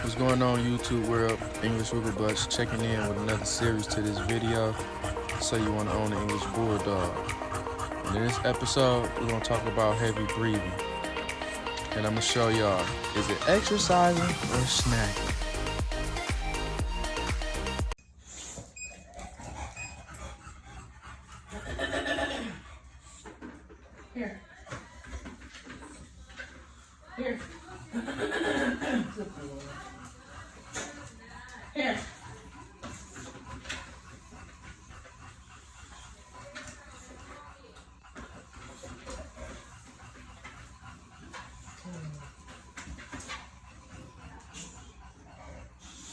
What's going on, YouTube world? English Wiggle Butts checking in with another series to this video. So you want to own an English Bulldog. And in this episode, we're going to talk about heavy breathing. And I'm going to show y'all, is it exercising or snacking? Here. Here. Here.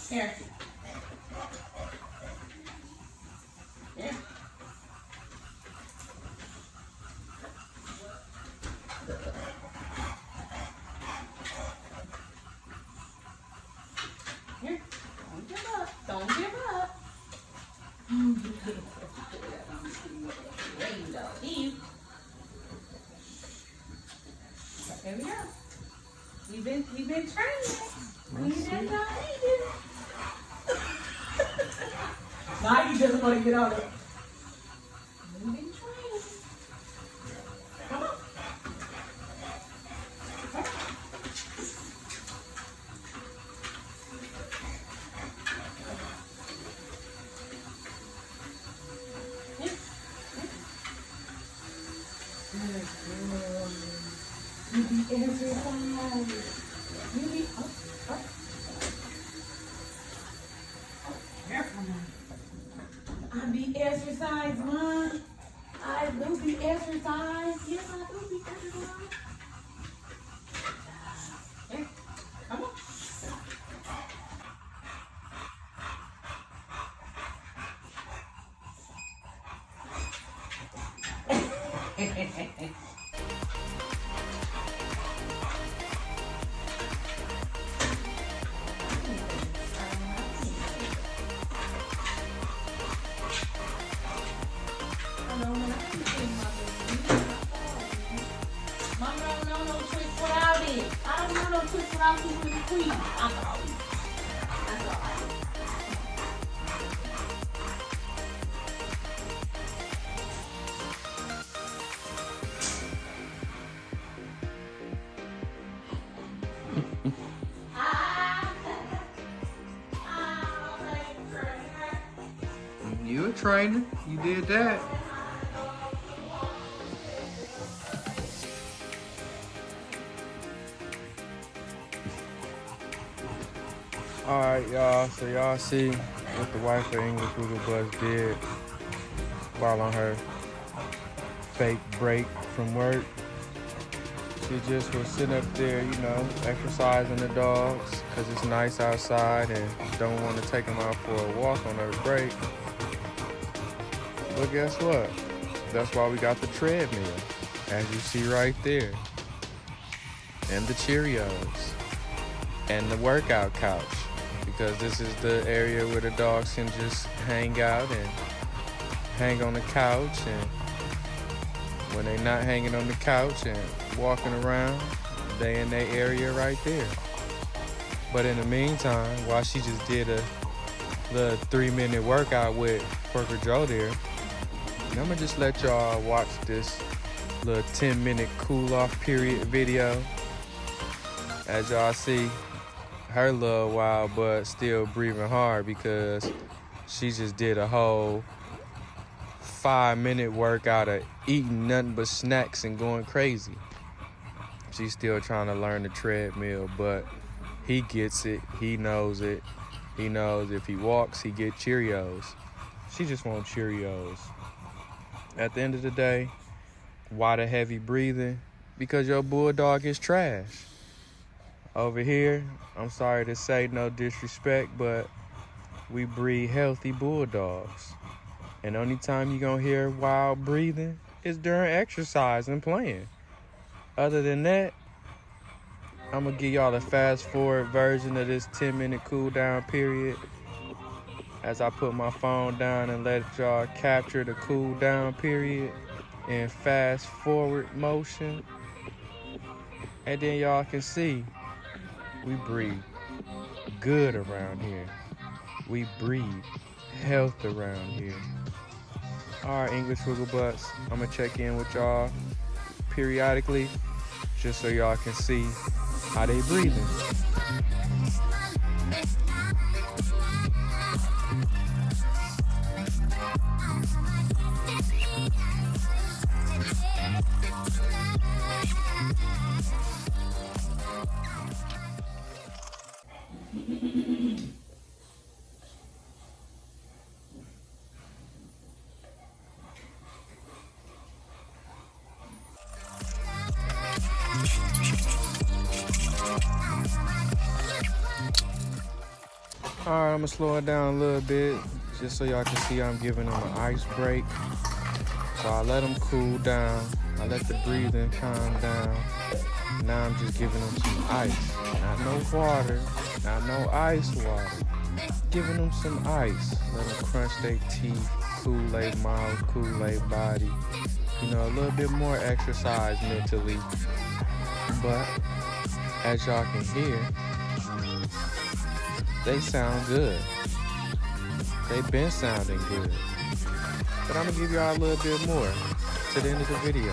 Here. Here. Here. Don't give up. Don't give up. Rainbow. Eve. Here we go. We've been training. We didn't know either. Now you just want to get on it. We've been training. Come on. You be exercising. You be up. Careful now. I be exercise, Mom. I do be exercise. Yes, I do be exercise. Here, come on. Mom don't know no tricks without it. I don't know no tricks without you with the queen. I'm sorry. That's all right. You a trainer. You did that. Alright, y'all. So y'all see what the wife of English Wiggle Butts did while on her fake break from work. She just was sitting up there, you know, exercising the dogs because it's nice outside and don't want to take them out for a walk on her break. But guess what? That's why we got the treadmill, as you see right there. And the Cheerios. And the workout couch. Because this is the area where the dogs can just hang out and hang on the couch. And when they're not hanging on the couch and walking around, they in their area right there. But in the meantime, while she just did a little 3-minute workout with Porker Joe there, I'm gonna just let y'all watch this little 10-minute cool-off period video. As y'all see, her little wild butt still breathing hard because she just did a whole 5-minute workout of eating nothing but snacks and going crazy. She's still trying to learn the treadmill, but he gets it. He knows it. He knows if he walks, he get Cheerios. She just wants Cheerios. At the end of the day, why the heavy breathing? Because your bulldog is trash. Over here, I'm sorry to say, no disrespect, but we breed healthy bulldogs. And the only time you're gonna hear wild breathing is during exercise and playing. Other than that, I'm gonna give y'all a fast forward version of this 10-minute cool down period as I put my phone down and let y'all capture the cool down period in fast forward motion. And then y'all can see we breathe good around here. We breed health around here. All right, English Wiggle Butts, I'm gonna check in with y'all periodically just so y'all can see how they breathing. All right, I'm gonna slow it down a little bit just so y'all can see I'm giving them an ice break. So I let them cool down. I let the breathing calm down. Now I'm just giving them some ice. Not no water, not no ice water. Giving them some ice. Let them crunch their teeth, cool their mouth, cool their body. You know, a little bit more exercise mentally. But as y'all can hear, they sound good. They've been sounding good. But I'm gonna give y'all a little bit more to the end of the video.